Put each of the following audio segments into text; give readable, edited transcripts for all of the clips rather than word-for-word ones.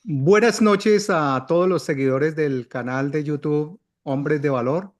Buenas noches a todos los seguidores del canal de YouTube Hombres de Valor.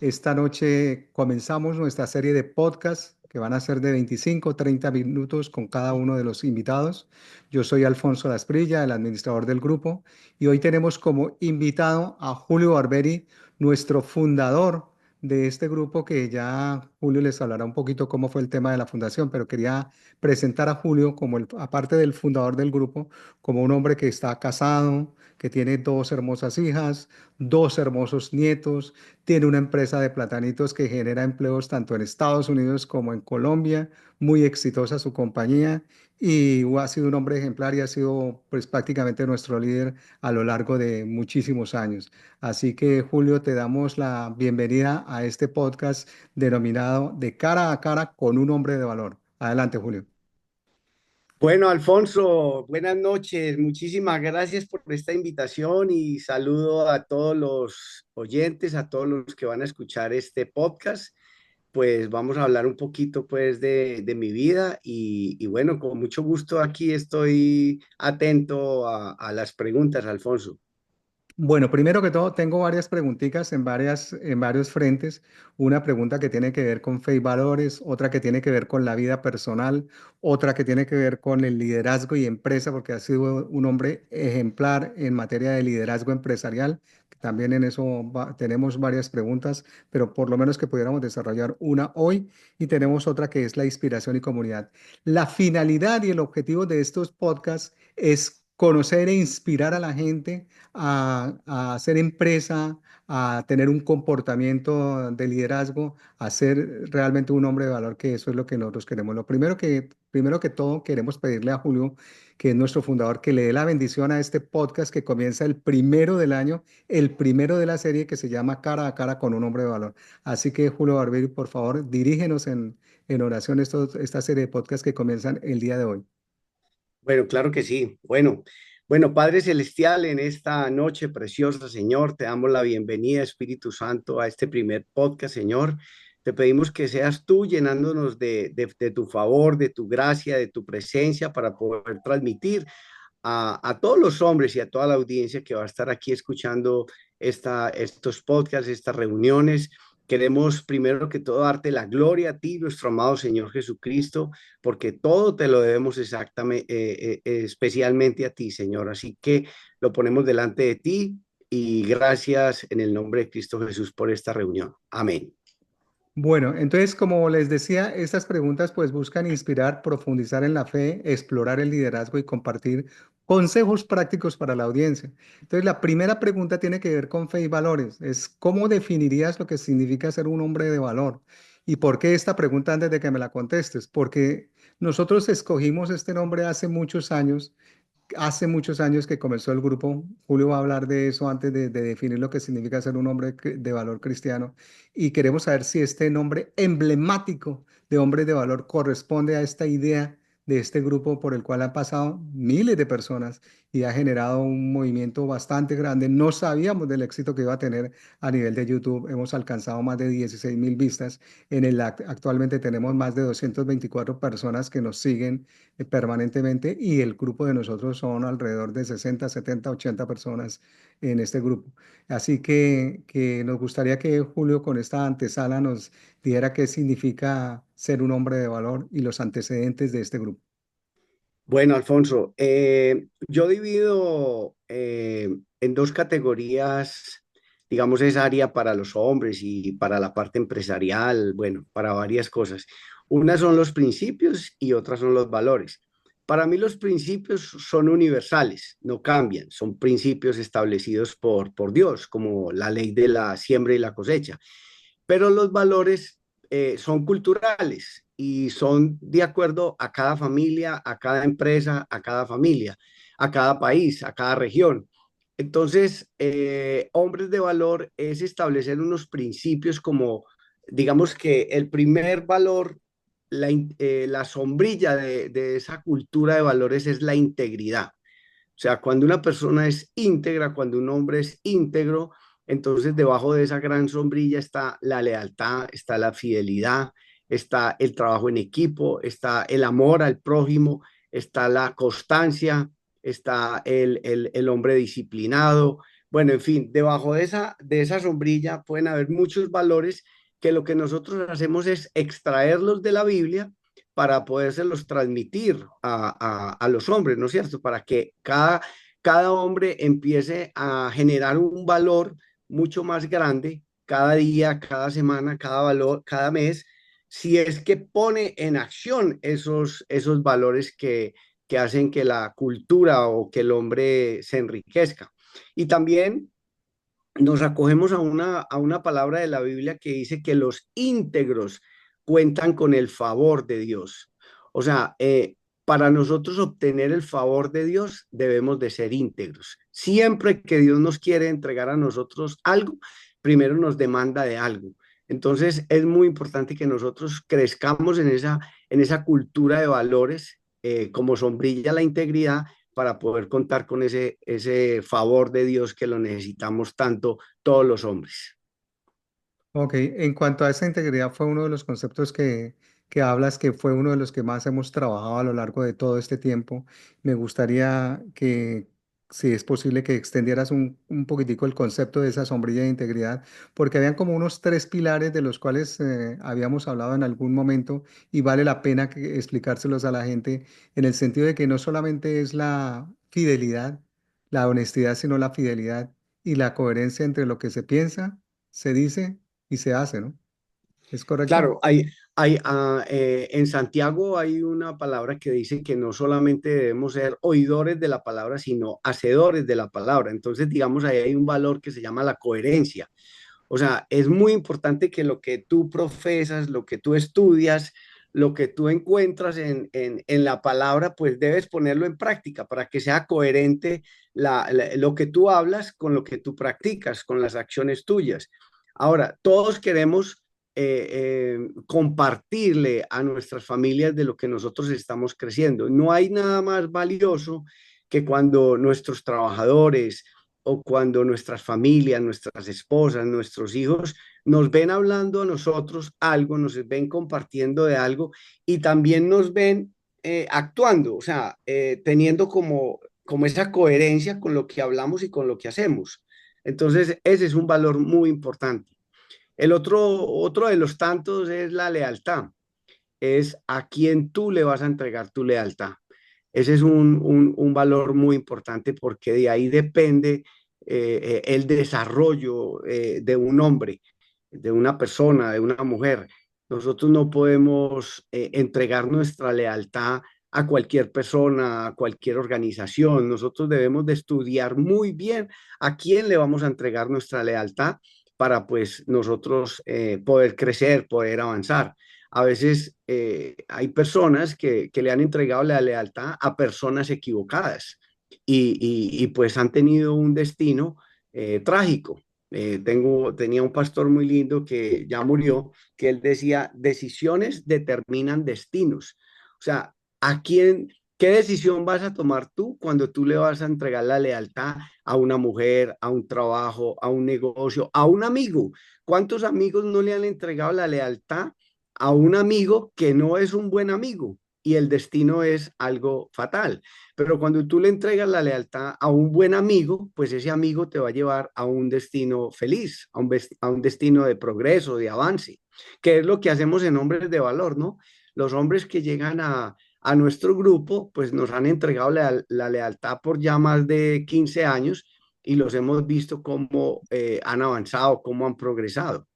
Esta noche comenzamos nuestra serie de podcasts que van a ser de 25 o 30 minutos con cada uno de los invitados. Yo soy Alfonso Dasprilla, el administrador del grupo, y hoy tenemos como invitado a Julio Barberi, nuestro fundador de este grupo, que ya Julio les hablará un poquito cómo fue el tema de la fundación, pero quería presentar a Julio como aparte del fundador del grupo, como un hombre que está casado, que tiene dos hermosas hijas, dos hermosos nietos, tiene una empresa de platanitos que genera empleos tanto en Estados Unidos como en Colombia, muy exitosa su compañía, y ha sido un hombre ejemplar y ha sido pues prácticamente nuestro líder a lo largo de muchísimos años. Así que Julio, te damos la bienvenida a este podcast denominado De cara a cara con un hombre de valor. Adelante, Julio. Bueno, Alfonso, buenas noches. Muchísimas gracias por esta invitación y saludo a todos los oyentes, a todos los que van a escuchar este podcast. Pues vamos a hablar un poquito pues de mi vida y bueno, con mucho gusto aquí estoy atento a las preguntas, Alfonso. Bueno, primero que todo, tengo varias preguntitas en varios frentes. Una pregunta que tiene que ver con fe y valores, otra que tiene que ver con la vida personal, otra que tiene que ver con el liderazgo y empresa, porque ha sido un hombre ejemplar en materia de liderazgo empresarial. También en eso tenemos varias preguntas, pero por lo menos que pudiéramos desarrollar una hoy. Y tenemos otra que es la inspiración y comunidad. La finalidad y el objetivo de estos podcasts es conocer e inspirar a la gente a hacer empresa, a tener un comportamiento de liderazgo, a ser realmente un hombre de valor, que eso es lo que nosotros queremos. Primero que todo, queremos pedirle a Julio, que es nuestro fundador, que le dé la bendición a este podcast que comienza el primero del año, el primero de la serie que se llama Cara a Cara con un hombre de valor. Así que, Julio Barberi, por favor, dirígenos en oración esta serie de podcasts que comienzan el día de hoy. Bueno, claro que sí. Bueno, Padre Celestial, en esta noche preciosa, Señor, te damos la bienvenida, Espíritu Santo, a este primer podcast, Señor. Te pedimos que seas tú llenándonos de tu favor, de tu gracia, de tu presencia para poder transmitir a todos los hombres y a toda la audiencia que va a estar aquí escuchando estos podcasts, estas reuniones. Queremos primero que todo darte la gloria a ti, nuestro amado Señor Jesucristo, porque todo te lo debemos exactamente, especialmente a ti, Señor. Así que lo ponemos delante de ti y gracias en el nombre de Cristo Jesús por esta reunión. Amén. Bueno, entonces, como les decía, estas preguntas pues buscan inspirar, profundizar en la fe, explorar el liderazgo y compartir consejos prácticos para la audiencia. Entonces, la primera pregunta tiene que ver con fe y valores. Es ¿cómo definirías lo que significa ser un hombre de valor? ¿Y por qué esta pregunta antes de que me la contestes? Porque nosotros escogimos este nombre hace muchos años que comenzó el grupo. Julio va a hablar de eso antes de definir lo que significa ser un hombre de valor cristiano. Y queremos saber si este nombre emblemático de hombre de valor corresponde a esta idea de este grupo por el cual han pasado miles de personas y ha generado un movimiento bastante grande. No sabíamos del éxito que iba a tener a nivel de YouTube. Hemos alcanzado más de 16.000 vistas. Actualmente tenemos más de 224 personas que nos siguen permanentemente, y el grupo de nosotros son alrededor de 60, 70, 80 personas en este grupo. Así que nos gustaría que Julio con esta antesala nos dijera qué significa ser un hombre de valor y los antecedentes de este grupo. Bueno, Alfonso, yo divido en dos categorías, digamos, esa área para los hombres y para la parte empresarial, bueno, para varias cosas. Unas son los principios y otras son los valores. Para mí los principios son universales, no cambian, son principios establecidos por Dios, como la ley de la siembra y la cosecha, pero los valores son culturales y son de acuerdo a cada familia, a cada empresa, a cada familia, a cada país, a cada región. Entonces, hombres de valor es establecer unos principios como, digamos que el primer valor, la sombrilla de esa cultura de valores es la integridad. O sea, cuando una persona es íntegra, cuando un hombre es íntegro, entonces debajo de esa gran sombrilla está la lealtad, está la fidelidad, está el trabajo en equipo, está el amor al prójimo, está la constancia, está el hombre disciplinado. Bueno, en fin, debajo de esa sombrilla pueden haber muchos valores que lo que nosotros hacemos es extraerlos de la Biblia para podérselos transmitir a los hombres, ¿no es cierto? Para que cada hombre empiece a generar un valor mucho más grande cada día, cada semana, cada valor, cada mes, si es que pone en acción esos valores que hacen que la cultura o que el hombre se enriquezca. Y también nos acogemos a una palabra de la Biblia que dice que los íntegros cuentan con el favor de Dios. O sea, para nosotros obtener el favor de Dios debemos de ser íntegros. Siempre que Dios nos quiere entregar a nosotros algo, primero nos demanda de algo. Entonces es muy importante que nosotros crezcamos en esa cultura de valores, como sombrilla la integridad, para poder contar con ese favor de Dios que lo necesitamos tanto todos los hombres. Ok, en cuanto a esa integridad, fue uno de los conceptos que hablas, que fue uno de los que más hemos trabajado a lo largo de todo este tiempo. Me gustaría que, si es posible, que extendieras un poquitico el concepto de esa sombrilla de integridad, porque habían como unos tres pilares de los cuales habíamos hablado en algún momento y vale la pena explicárselos a la gente en el sentido de que no solamente es la fidelidad, la honestidad, sino la fidelidad y la coherencia entre lo que se piensa, se dice y se hace, ¿no? ¿Es correcto? Claro, en Santiago hay una palabra que dice que no solamente debemos ser oidores de la palabra, sino hacedores de la palabra. Entonces, digamos, ahí hay un valor que se llama la coherencia. O sea, es muy importante que lo que tú profesas, lo que tú estudias, lo que tú encuentras en la palabra, pues debes ponerlo en práctica para que sea coherente lo que tú hablas con lo que tú practicas, con las acciones tuyas. Ahora, todos queremos compartirle a nuestras familias de lo que nosotros estamos creciendo. No hay nada más valioso que cuando nuestros trabajadores o cuando nuestras familias, nuestras esposas, nuestros hijos nos ven hablando a nosotros algo, nos ven compartiendo de algo y también nos ven actuando, o sea, teniendo como esa coherencia con lo que hablamos y con lo que hacemos. Entonces, ese es un valor muy importante. Otro de los tantos es la lealtad, es a quién tú le vas a entregar tu lealtad. Ese es un valor muy importante porque de ahí depende el desarrollo de un hombre, de una persona, de una mujer. Nosotros no podemos entregar nuestra lealtad a cualquier persona, a cualquier organización. Nosotros debemos de estudiar muy bien a quién le vamos a entregar nuestra lealtad para pues nosotros poder crecer, poder avanzar. A veces hay personas que le han entregado la lealtad a personas equivocadas pues han tenido un destino trágico. Tenía un pastor muy lindo que ya murió, que él decía, decisiones determinan destinos. O sea, qué decisión vas a tomar tú cuando tú le vas a entregar la lealtad a una mujer, a un trabajo, a un negocio, a un amigo? ¿Cuántos amigos no le han entregado la lealtad a un amigo que no es un buen amigo y el destino es algo fatal? Pero cuando tú le entregas la lealtad a un buen amigo, pues ese amigo te va a llevar a un destino feliz, a un destino de progreso, de avance, que es lo que hacemos en Hombres de Valor, ¿no? Los hombres que llegan a nuestro grupo, pues nos han entregado la lealtad por ya más de 15 años y los hemos visto cómo han avanzado, cómo han progresado.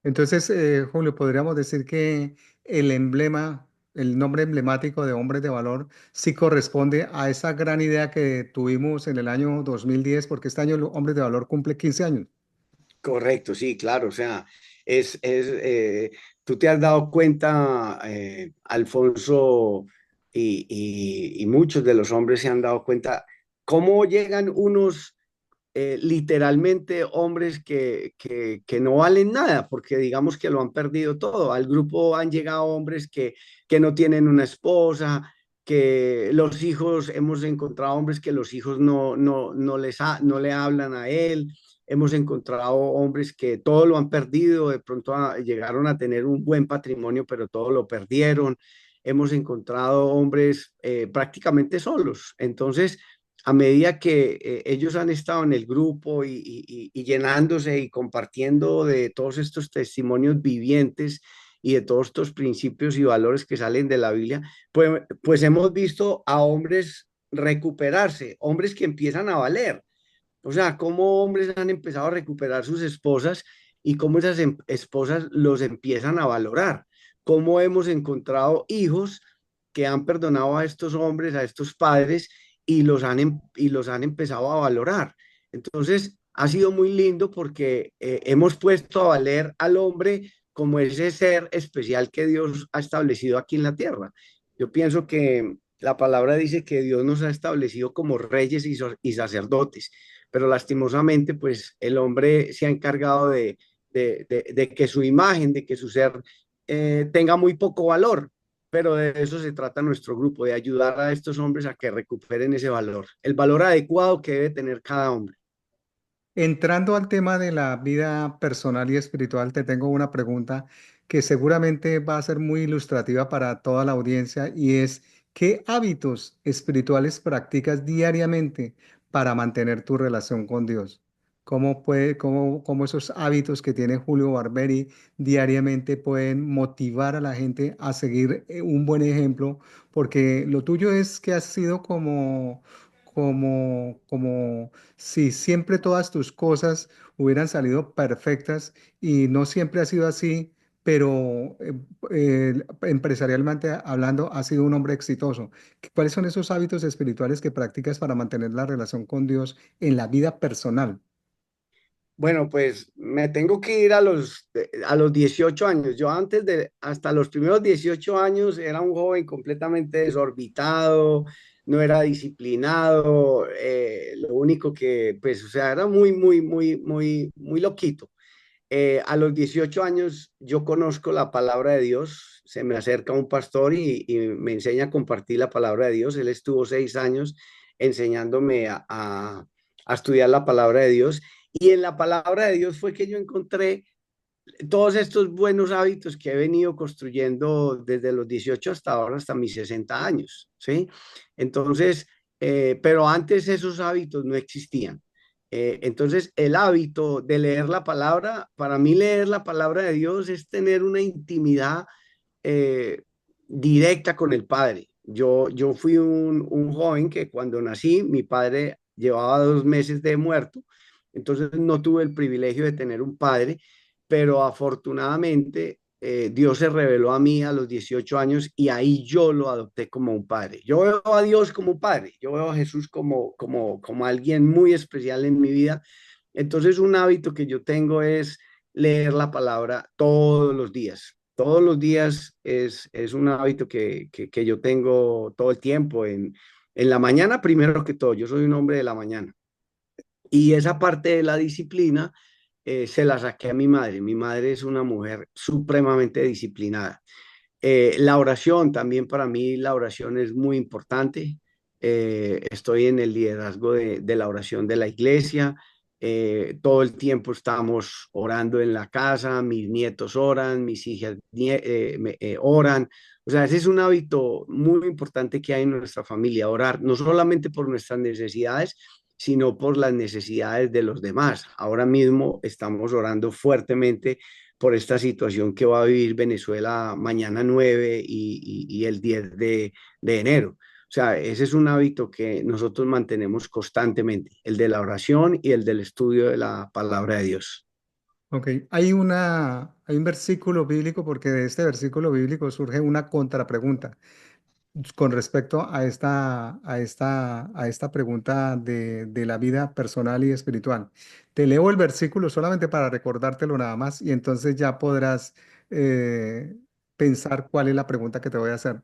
Entonces, Julio, podríamos decir que el emblema, el nombre emblemático de Hombres de Valor, sí corresponde a esa gran idea que tuvimos en el año 2010, porque este año Hombres de Valor cumple 15 años. Correcto, sí, claro, o sea, tú te has dado cuenta, Alfonso, y muchos de los hombres se han dado cuenta cómo llegan unos literalmente hombres que no valen nada, porque digamos que lo han perdido todo. Al grupo han llegado hombres que no tienen una esposa, que los hijos, hemos encontrado hombres que los hijos no le hablan a él. Hemos encontrado hombres que todo lo han perdido, de pronto llegaron a tener un buen patrimonio, pero todo lo perdieron. hemos encontrado hombres prácticamente solos. Entonces, a medida que ellos han estado en el grupo y llenándose y compartiendo de todos estos testimonios vivientes y de todos estos principios y valores que salen de la Biblia, pues hemos visto a hombres recuperarse, hombres que empiezan a valer. O sea, cómo hombres han empezado a recuperar sus esposas y cómo esas esposas los empiezan a valorar. Cómo hemos encontrado hijos que han perdonado a estos hombres, a estos padres, y los han empezado a valorar. Entonces, ha sido muy lindo porque hemos puesto a valer al hombre como ese ser especial que Dios ha establecido aquí en la tierra. Yo pienso que la palabra dice que Dios nos ha establecido como reyes y sacerdotes, pero lastimosamente, pues el hombre se ha encargado de que su imagen, de que su ser tenga muy poco valor, pero de eso se trata nuestro grupo, de ayudar a estos hombres a que recuperen ese valor, el valor adecuado que debe tener cada hombre. Entrando al tema de la vida personal y espiritual, te tengo una pregunta que seguramente va a ser muy ilustrativa para toda la audiencia y es, ¿qué hábitos espirituales practicas diariamente para mantener tu relación con Dios? ¿Cómo esos hábitos que tiene Julio Barberi diariamente pueden motivar a la gente a seguir un buen ejemplo? Porque lo tuyo es que has sido como si siempre todas tus cosas hubieran salido perfectas y no siempre ha sido así, pero empresarialmente hablando, has sido un hombre exitoso. ¿Cuáles son esos hábitos espirituales que practicas para mantener la relación con Dios en la vida personal? Bueno, pues me tengo que ir a los 18 años. Yo antes de, hasta los primeros 18 años era un joven completamente desorbitado, no era disciplinado, lo único que, pues, o sea, era muy loquito. A los 18 años yo conozco la palabra de Dios, se me acerca un pastor y me enseña a compartir la palabra de Dios. Él estuvo 6 años enseñándome a estudiar la palabra de Dios y en la palabra de Dios fue que yo encontré todos estos buenos hábitos que he venido construyendo desde los 18 hasta ahora, hasta mis 60 años, ¿sí? Entonces, pero antes esos hábitos no existían. Entonces, el hábito de leer la palabra, para mí leer la palabra de Dios es tener una intimidad eh, directa con el Padre. Yo fui un joven que cuando nací, mi padre llevaba 2 meses de muerto, entonces no tuve el privilegio de tener un padre, pero afortunadamente Dios se reveló a mí a los 18 años y ahí yo lo adopté como un padre. Yo veo a Dios como un padre, yo veo a Jesús como alguien muy especial en mi vida. Entonces un hábito que yo tengo es leer la palabra todos los días. Todos los días es un hábito que yo tengo todo el tiempo. En la mañana, primero que todo, yo soy un hombre de la mañana. Y esa parte de la disciplina se la saqué a mi madre. Mi madre es una mujer supremamente disciplinada. La oración, también para mí la oración es muy importante. Estoy en el liderazgo de la oración de la iglesia. Todo el tiempo estamos orando en la casa, mis nietos oran, mis hijas oran. O sea, ese es un hábito muy importante que hay en nuestra familia, orar no solamente por nuestras necesidades, sino por las necesidades de los demás. Ahora mismo estamos orando fuertemente por esta situación que va a vivir Venezuela mañana 9 y el 10 de enero. O sea, ese es un hábito que nosotros mantenemos constantemente, el de la oración y el del estudio de la palabra de Dios. Ok, hay un versículo bíblico porque de este versículo bíblico surge una contrapregunta con respecto a esta pregunta de la vida personal y espiritual. Te leo el versículo solamente para recordártelo nada más y entonces ya podrás eh, pensar cuál es la pregunta que te voy a hacer.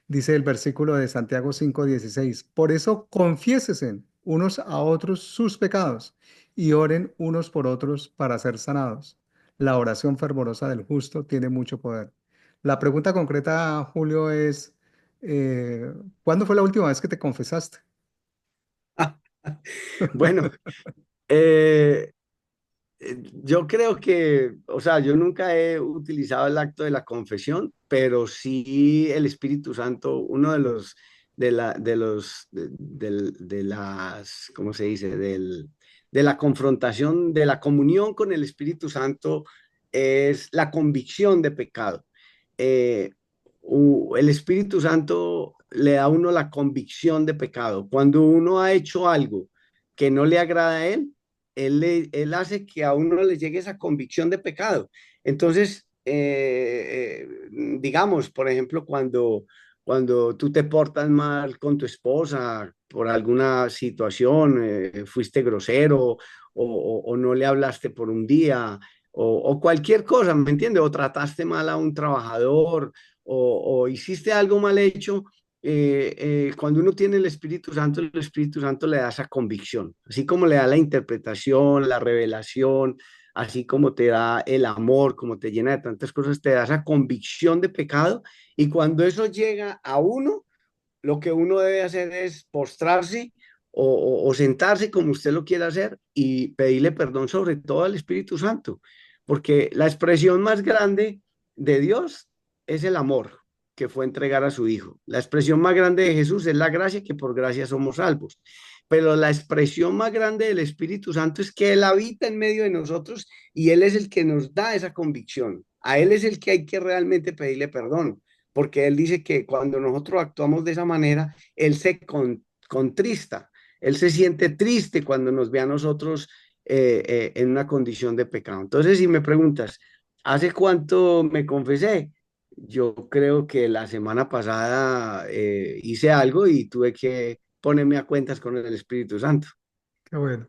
Dice el versículo de Santiago 5:16. Por eso confiésesen unos a otros sus pecados y oren unos por otros para ser sanados. La oración fervorosa del justo tiene mucho poder. La pregunta concreta, Julio, es... Eh, ¿cuándo fue la última vez que te confesaste? Bueno, eh, yo creo que, o sea, yo nunca he utilizado el acto de la confesión, pero sí el Espíritu Santo, uno de los, de los, de las, ¿cómo se dice? De la confrontación, de la comunión con el Espíritu Santo es la convicción de pecado. Eh, el Espíritu Santo le da a uno la convicción de pecado. Cuando uno ha hecho algo que no le agrada a él, él hace que a uno le llegue esa convicción de pecado. Entonces, digamos, por ejemplo, cuando tú te portas mal con tu esposa por alguna situación, fuiste grosero o no le hablaste por un día o cualquier cosa, ¿me entiendes? O trataste mal a un trabajador o hiciste algo mal hecho. Cuando uno tiene el Espíritu Santo le da esa convicción, así como le da la interpretación, la revelación, así como te da el amor, como te llena de tantas cosas, te da esa convicción de pecado. Y cuando eso llega a uno, lo que uno debe hacer es postrarse o sentarse como usted lo quiera hacer y pedirle perdón sobre todo al Espíritu Santo, porque la expresión más grande de Dios es el amor que fue entregar a su Hijo. La expresión más grande de Jesús es la gracia, que por gracia somos salvos. Pero la expresión más grande del Espíritu Santo es que Él habita en medio de nosotros y Él es el que nos da esa convicción. A Él es el que hay que realmente pedirle perdón, porque Él dice que cuando nosotros actuamos de esa manera, Él se contrista, Él se siente triste cuando nos ve a nosotros en una condición de pecado. Entonces, si me preguntas, ¿hace cuánto me confesé? Yo creo que la semana pasada hice algo y tuve que ponerme a cuentas con el Espíritu Santo. Qué bueno.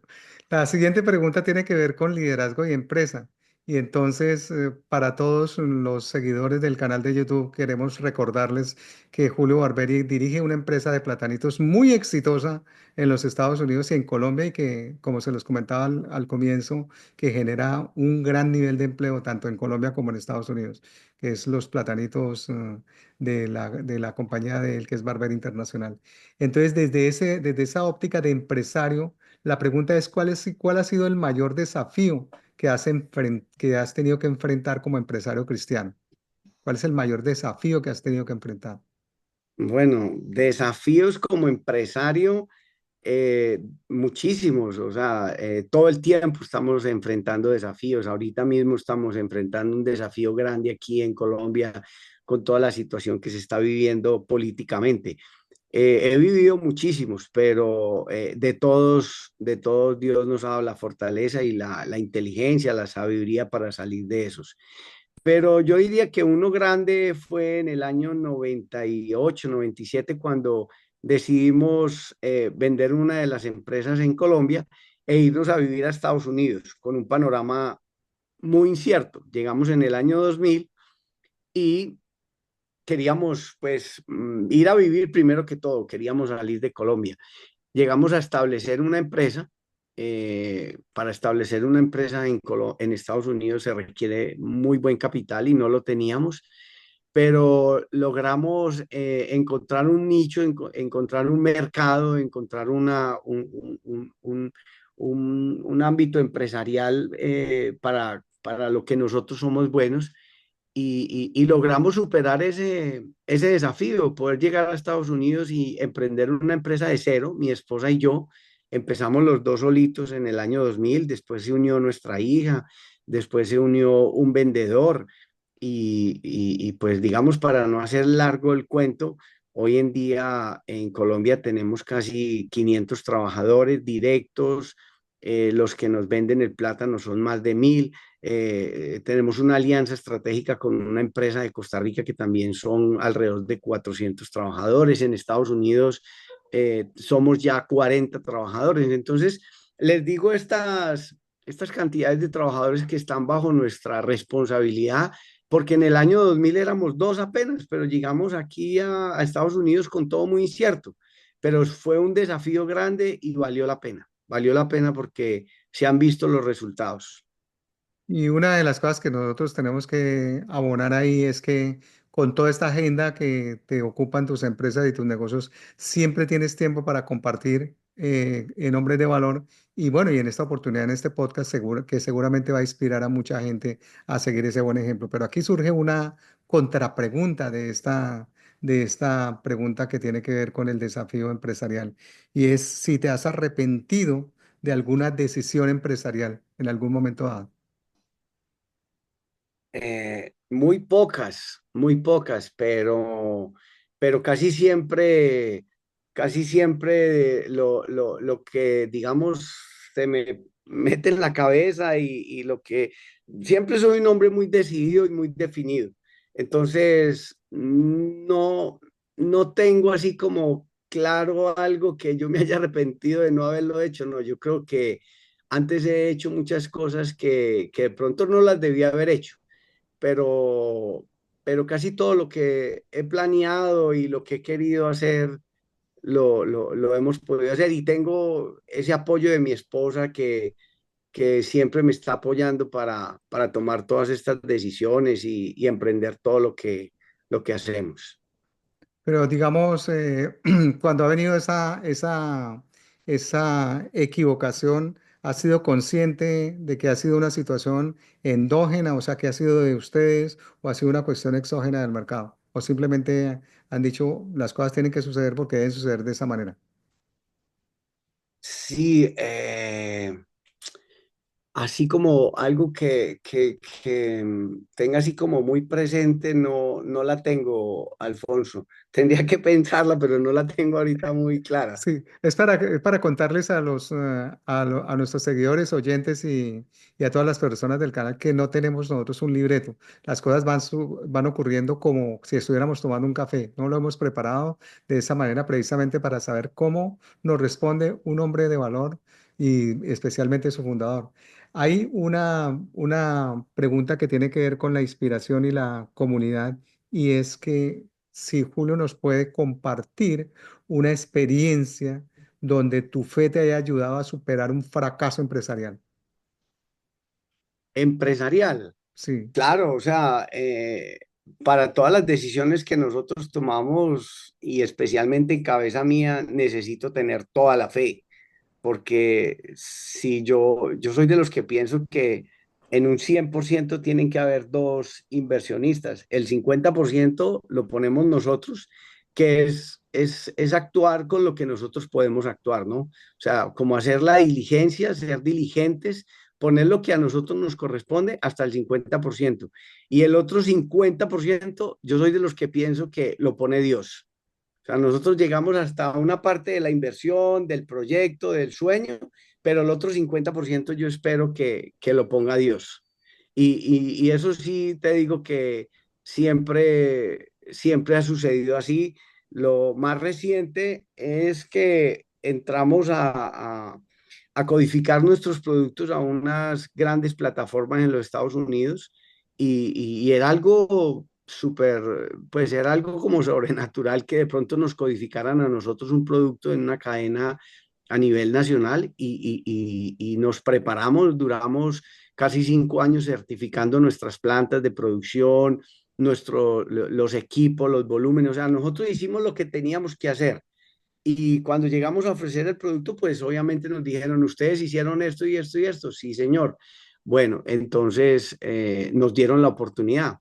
La siguiente pregunta tiene que ver con liderazgo y empresa. Y entonces, para todos los seguidores del canal de YouTube, queremos recordarles que Julio Barberi dirige una empresa de platanitos muy exitosa en los Estados Unidos y en Colombia y que, como se los comentaba al comienzo, que genera un gran nivel de empleo tanto en Colombia como en Estados Unidos, que es los platanitos de la compañía de él, que es Barberi Internacional. Entonces, desde esa óptica de empresario, la pregunta es, ¿cuál ha sido el mayor desafío que has tenido que enfrentar como empresario cristiano? ¿Cuál es el mayor desafío que has tenido que enfrentar? Bueno, desafíos como empresario, eh, muchísimos, o sea, todo el tiempo estamos enfrentando desafíos. Ahorita mismo estamos enfrentando un desafío grande aquí en Colombia con toda la situación que se está viviendo políticamente. He vivido muchísimos, pero de todos Dios nos ha dado la fortaleza y la inteligencia, la sabiduría para salir de esos. Pero yo diría que uno grande fue en el año 98, 97, cuando decidimos vender una de las empresas en Colombia e irnos a vivir a Estados Unidos con un panorama muy incierto. Llegamos en el año 2000 y queríamos pues ir a vivir primero que todo, queríamos salir de Colombia. Llegamos a establecer una empresa. Para establecer una empresa en Estados Unidos se requiere muy buen capital y no lo teníamos, pero logramos encontrar un nicho, encontrar un mercado, encontrar un ámbito empresarial para lo que nosotros somos buenos y logramos superar ese desafío, poder llegar a Estados Unidos y emprender una empresa de cero. Mi esposa y yo empezamos los dos solitos en el año 2000, después se unió nuestra hija, después se unió un vendedor pues digamos, para no hacer largo el cuento, hoy en día en Colombia tenemos casi 500 trabajadores directos, los que nos venden el plátano son más de 1000. Tenemos una alianza estratégica con una empresa de Costa Rica que también son alrededor de 400 trabajadores. En Estados Unidos somos ya 40 trabajadores. Entonces, les digo estas cantidades de trabajadores que están bajo nuestra responsabilidad, porque en el año 2000 éramos dos apenas, pero llegamos aquí a Estados Unidos con todo muy incierto. Pero fue un desafío grande y valió la pena porque se han visto los resultados. Y una de las cosas que nosotros tenemos que abonar ahí es que con toda esta agenda que te ocupan tus empresas y tus negocios, siempre tienes tiempo para compartir en hombres de valor. Y bueno, y en esta oportunidad, en este podcast, seguro, que seguramente va a inspirar a mucha gente a seguir ese buen ejemplo. Pero aquí surge una contrapregunta de esta pregunta que tiene que ver con el desafío empresarial. Y es si te has arrepentido de alguna decisión empresarial en algún momento dado. Muy pocas, pero casi siempre lo que, digamos, se me mete en la cabeza y lo que siempre soy un hombre muy decidido y muy definido. Entonces, no tengo así como claro algo que yo me haya arrepentido de no haberlo hecho. No, yo creo que antes he hecho muchas cosas que de pronto no las debía haber hecho, pero, pero casi todo lo que he planeado y lo que he querido hacer lo hemos podido hacer, y tengo ese apoyo de mi esposa que siempre me está apoyando para tomar todas estas decisiones y emprender todo lo que hacemos. Pero digamos, cuando ha venido esa equivocación, ¿ha sido consciente de que ha sido una situación endógena, o sea, que ha sido de ustedes, o ha sido una cuestión exógena del mercado? ¿O simplemente han dicho las cosas tienen que suceder porque deben suceder de esa manera? Sí, así como algo que tenga así como muy presente, no la tengo, Alfonso. Tendría que pensarla, pero no la tengo ahorita muy clara. Sí, es para contarles a a nuestros seguidores, oyentes y a todas las personas del canal que no tenemos nosotros un libreto. Las cosas van ocurriendo como si estuviéramos tomando un café. No lo hemos preparado de esa manera precisamente para saber cómo nos responde un hombre de valor y especialmente su fundador. Hay una pregunta que tiene que ver con la inspiración y la comunidad, y es que si Julio nos puede compartir una experiencia donde tu fe te haya ayudado a superar un fracaso empresarial. Empresarial. Sí, Claro, o sea, para todas las decisiones que nosotros tomamos y especialmente en cabeza mía, necesito tener toda la fe, porque si yo soy de los que pienso que en un 100% tienen que haber dos inversionistas. El 50% lo ponemos nosotros, que es actuar con lo que nosotros podemos actuar, ¿no? O sea, como hacer la diligencia, ser diligentes, poner lo que a nosotros nos corresponde hasta el 50%. Y el otro 50%, yo soy de los que pienso que lo pone Dios. O sea, nosotros llegamos hasta una parte de la inversión, del proyecto, del sueño, pero el otro 50% yo espero que lo ponga Dios. Y eso sí te digo que siempre ha sucedido así. Lo más reciente es que entramos a codificar nuestros productos a unas grandes plataformas en los Estados Unidos, y era algo súper, pues era algo como sobrenatural que de pronto nos codificaran a nosotros un producto en una cadena a nivel nacional, y nos preparamos, duramos casi 5 años certificando nuestras plantas de producción, los equipos, los volúmenes, o sea, nosotros hicimos lo que teníamos que hacer. Y cuando llegamos a ofrecer el producto, pues obviamente nos dijeron, ustedes hicieron esto y esto y esto. Sí, señor. Bueno, entonces nos dieron la oportunidad,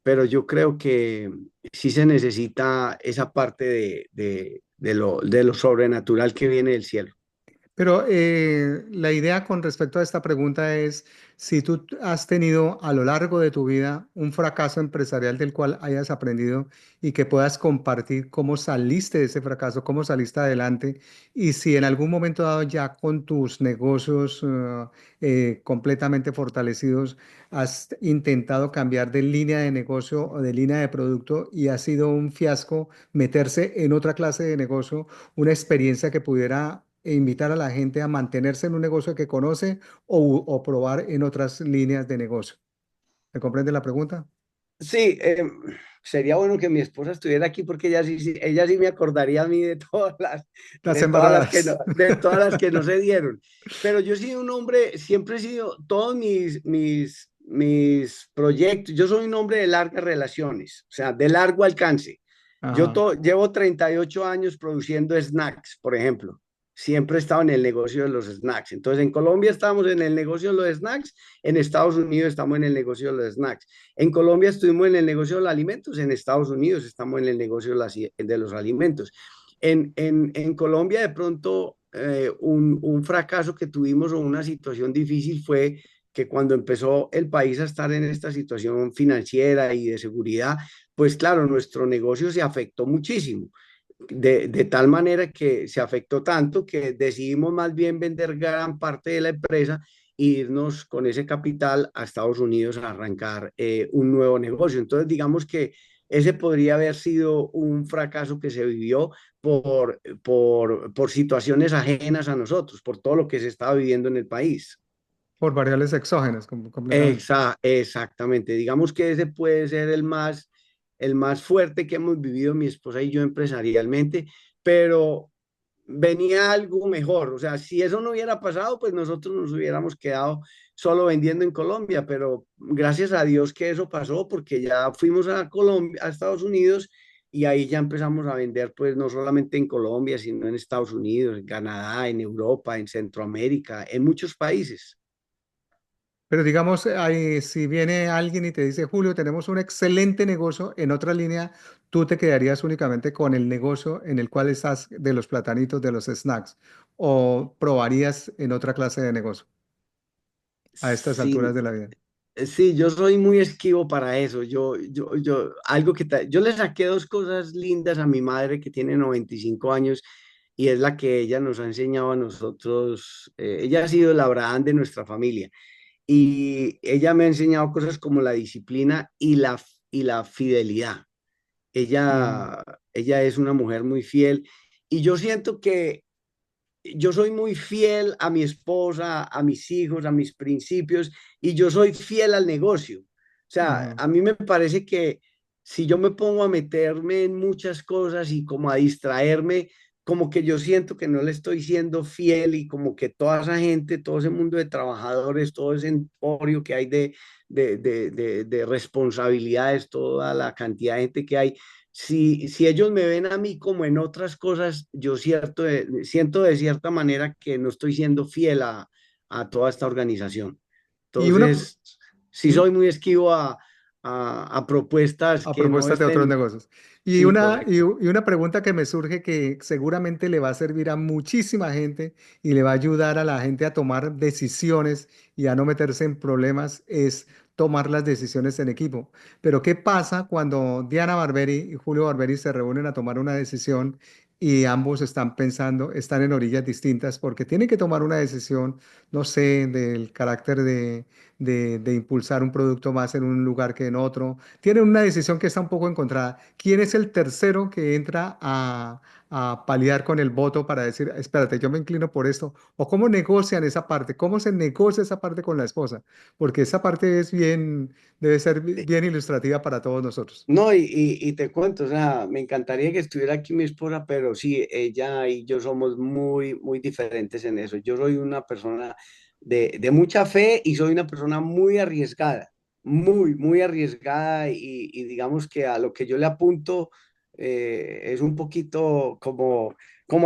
pero yo creo que sí se necesita esa parte de lo sobrenatural que viene del cielo. pero la idea con respecto a esta pregunta es si tú has tenido a lo largo de tu vida un fracaso empresarial del cual hayas aprendido y que puedas compartir cómo saliste de ese fracaso, cómo saliste adelante, y si en algún momento dado ya con tus negocios completamente fortalecidos has intentado cambiar de línea de negocio o de línea de producto y ha sido un fiasco meterse en otra clase de negocio, una experiencia que pudiera invitar a la gente a mantenerse en un negocio que conoce o probar en otras líneas de negocio. ¿Me comprende la pregunta? Sí, sería bueno que mi esposa estuviera aquí porque ella sí me acordaría a mí Las embarradas. de todas las que no se dieron. Pero yo he sido un hombre, siempre he sido, todos mis proyectos, yo soy un hombre de largas relaciones, o sea, de largo alcance. Ajá. Llevo 38 años produciendo snacks, por ejemplo, siempre he estado en el negocio de los snacks. Entonces, en Colombia estamos en el negocio de los snacks, en Estados Unidos estamos en el negocio de los snacks. En Colombia estuvimos en el negocio de los alimentos, en Estados Unidos estamos en el negocio de los alimentos. En Colombia, de pronto, un fracaso que tuvimos o una situación difícil fue que cuando empezó el país a estar en esta situación financiera y de seguridad, pues claro, nuestro negocio se afectó muchísimo de tal manera que se afectó tanto que decidimos más bien vender gran parte de la empresa e irnos con ese capital a Estados Unidos a arrancar un nuevo negocio. Entonces, digamos que ese podría haber sido un fracaso que se vivió por situaciones ajenas a nosotros, por todo lo que se estaba viviendo en el país. Por variables exógenas, completamente. Exactamente. Digamos que ese puede ser el más fuerte que hemos vivido mi esposa y yo empresarialmente, pero venía algo mejor. O sea, si eso no hubiera pasado, pues nosotros nos hubiéramos quedado solo vendiendo en Colombia, pero gracias a Dios que eso pasó porque ya fuimos a Colombia, a Estados Unidos y ahí ya empezamos a vender, pues no solamente en Colombia, sino en Estados Unidos, en Canadá, en Europa, en Centroamérica, en muchos países. Pero digamos, si viene alguien y te dice, Julio, tenemos un excelente negocio en otra línea, tú te quedarías únicamente con el negocio en el cual estás de los platanitos, de los snacks, o probarías en otra clase de negocio a estas alturas Sí, de la vida. sí, yo soy muy esquivo para eso. Yo le saqué dos cosas lindas a mi madre que tiene 95 años y es la que ella nos ha enseñado a nosotros. Ella ha sido la Abraham de nuestra familia y ella me ha enseñado cosas como la disciplina y la fidelidad. Ujú. Ella, ella es una mujer muy fiel y yo siento que yo soy muy fiel a mi esposa, a mis hijos, a mis principios y yo soy fiel al negocio. O sea, Ujú. a mí me parece que si yo me pongo a meterme en muchas cosas y como a distraerme, como que yo siento que no le estoy siendo fiel y como que toda esa gente, todo ese mundo de trabajadores, todo ese emporio que hay de responsabilidades, toda la cantidad de gente que hay, si ellos me ven a mí como en otras cosas, siento de cierta manera que no estoy siendo fiel a toda esta organización. Y una, Entonces, sí ¿sí? soy muy esquivo a propuestas A que no propuestas de otros estén. negocios. Sí, correcto. Y una pregunta que me surge que seguramente le va a servir a muchísima gente y le va a ayudar a la gente a tomar decisiones y a no meterse en problemas es tomar las decisiones en equipo. Pero ¿qué pasa cuando Diana Barberi y Julio Barberi se reúnen a tomar una decisión y ambos están pensando, están en orillas distintas porque tienen que tomar una decisión, no sé, del carácter de impulsar un producto más en un lugar que en otro? Tienen una decisión que está un poco encontrada. ¿Quién es el tercero que entra a paliar con el voto para decir, espérate, yo me inclino por esto? ¿O cómo negocian esa parte? ¿Cómo se negocia esa parte con la esposa? Porque esa parte es bien, debe ser bien ilustrativa para todos nosotros. No, y te cuento, o sea, me encantaría que estuviera aquí mi esposa, pero sí, ella y yo somos muy, muy diferentes en eso. Yo soy una persona de mucha fe y soy una persona muy arriesgada, muy, muy arriesgada y digamos que a lo que yo le apunto es un poquito como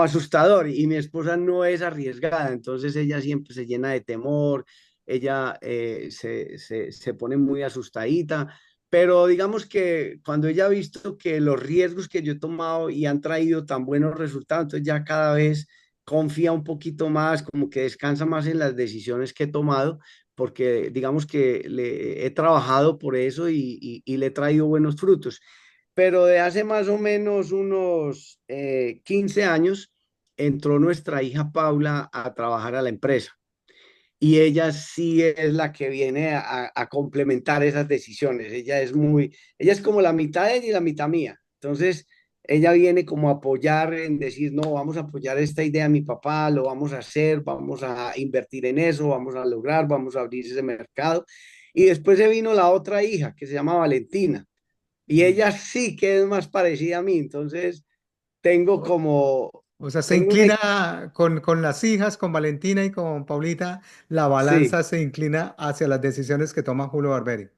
asustador y mi esposa no es arriesgada, entonces ella siempre se llena de temor, ella se pone muy asustadita, pero digamos que cuando ella ha visto que los riesgos que yo he tomado y han traído tan buenos resultados, entonces ya cada vez confía un poquito más, como que descansa más en las decisiones que he tomado, porque digamos que le he trabajado por eso y le he traído buenos frutos. Pero de hace más o menos unos 15 años entró nuestra hija Paula a trabajar a la empresa y ella sí es la que viene a complementar esas decisiones. Ella es como la mitad de ella y la mitad mía. Entonces, ella viene como a apoyar en decir, no, vamos a apoyar esta idea de mi papá, lo vamos a hacer, vamos a invertir en eso, vamos a lograr, vamos a abrir ese mercado. Y después se vino la otra hija que se llama Valentina y Mm. ella sí que es más parecida a mí. Entonces, tengo O, como, o sea, se tengo una, inclina con las hijas, con Valentina y con Paulita, la sí, balanza se inclina hacia las decisiones que toma Julio Barberi.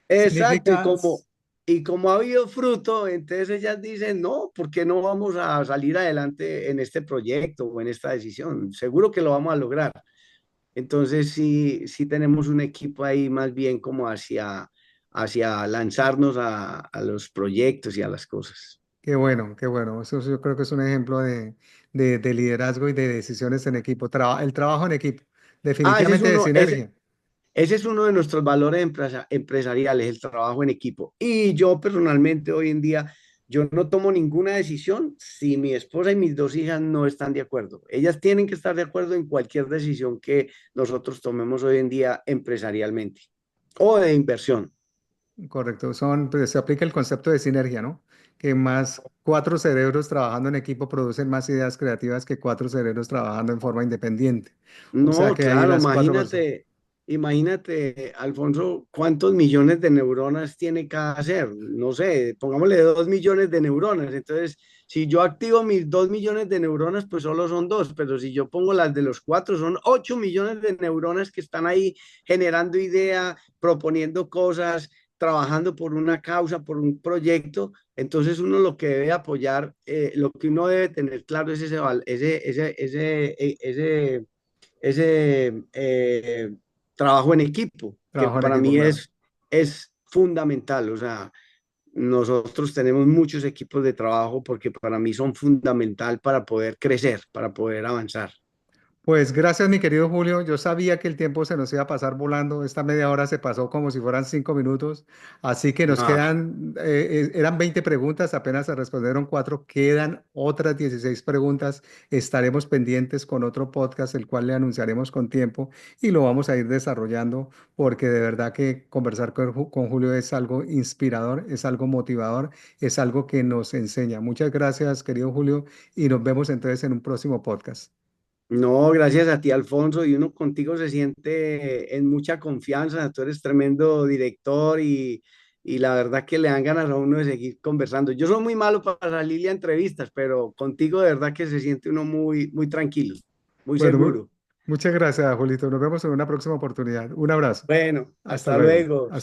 exacto, y Significa, como, y como ha habido fruto, entonces ellas dicen, no, ¿por qué no vamos a salir adelante en este proyecto o en esta decisión? Seguro que lo vamos a lograr. Entonces sí, sí tenemos un equipo ahí más bien como hacia lanzarnos a los proyectos y a las cosas. Qué bueno, qué bueno. Eso yo creo que es un ejemplo de liderazgo y de decisiones en equipo. El trabajo en equipo, Ah, definitivamente de sinergia. ese es uno de nuestros valores empresariales, el trabajo en equipo. Y yo personalmente hoy en día, yo no tomo ninguna decisión si mi esposa y mis dos hijas no están de acuerdo. Ellas tienen que estar de acuerdo en cualquier decisión que nosotros tomemos hoy en día empresarialmente o de inversión. Correcto. Pues, se aplica el concepto de sinergia, ¿no? Que más cuatro cerebros trabajando en equipo producen más ideas creativas que cuatro cerebros trabajando en forma independiente. O sea No, que ahí claro, las cuatro personas. imagínate, Alfonso, cuántos millones de neuronas tiene cada ser. No sé, pongámosle 2 millones de neuronas. Entonces, si yo activo mis 2 millones de neuronas, pues solo son dos, pero si yo pongo las de los cuatro, son 8 millones de neuronas que están ahí generando idea, proponiendo cosas, trabajando por una causa, por un proyecto. Entonces, uno lo que debe apoyar, lo que uno debe tener claro es ese trabajo en equipo, que Trabajo en para equipo, mí claro. es fundamental. O sea, nosotros tenemos muchos equipos de trabajo porque para mí son fundamental para poder crecer, para poder avanzar. Pues gracias, mi querido Julio. Yo sabía que el tiempo se nos iba a pasar volando. Esta media hora se pasó como si fueran 5 minutos. Así que nos Ah, quedan, eran 20 preguntas, apenas se respondieron cuatro. Quedan otras 16 preguntas. Estaremos pendientes con otro podcast, el cual le anunciaremos con tiempo y lo vamos a ir desarrollando porque de verdad que conversar con Julio es algo inspirador, es algo motivador, es algo que nos enseña. Muchas gracias, querido Julio, y nos vemos entonces en un próximo podcast. no, gracias a ti, Alfonso, y uno contigo se siente en mucha confianza. Tú eres tremendo director y la verdad que le dan ganas a uno de seguir conversando. Yo soy muy malo para salir a entrevistas, pero contigo de verdad que se siente uno muy, muy tranquilo, muy Bueno, seguro. muchas gracias, Julito. Nos vemos en una próxima oportunidad. Un abrazo. Bueno, Hasta hasta luego. luego. Hasta